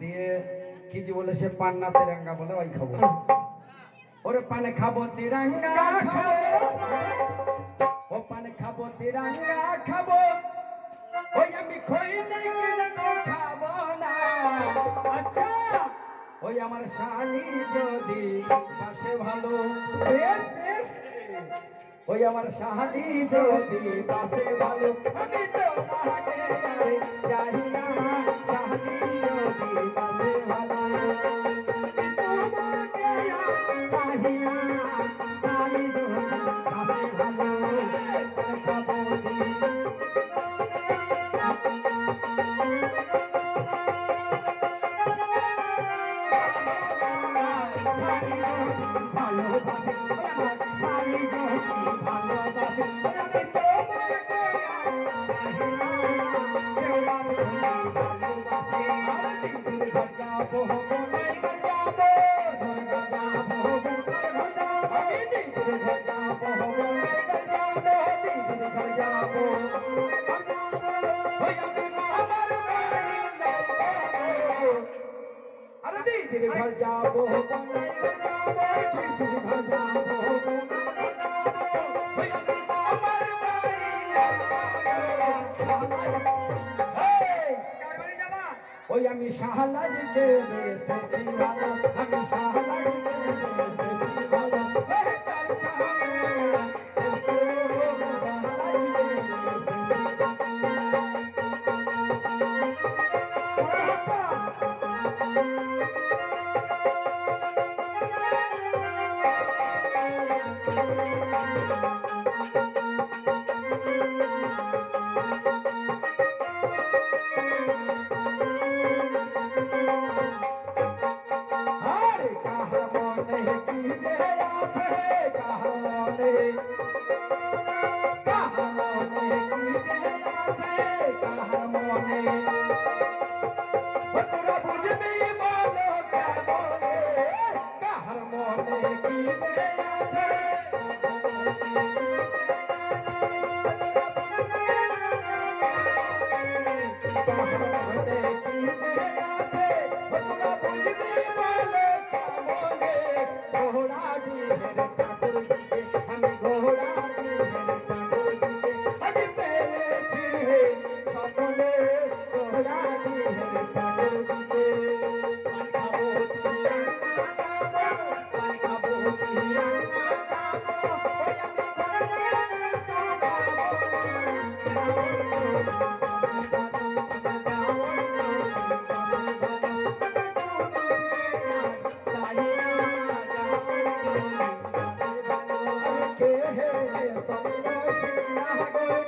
দিয়ে কি যে বলে সে পান্না তেরাঙ্গা বলে ওই খাবো ওরে পানে খাবো তিরঙ্গা খাবো ও পানে খাবো তিরঙ্গা খাবো ওই আমি খইনি কিনে তো খাবো না আচ্ছা ওই আমার শালি যদি পাশে ভালো বেশ বেশ ওই আমার শালি যদি পাশে ভালো আমি তো তাহাকে চাই না শালি যদি পাশে ভালো तेरे घर जाबो ওই আমি শাহলাজকে দেখেছি ভালো আমি শাহলাজকে দেখেছি ভালো के हे तमिल सिंह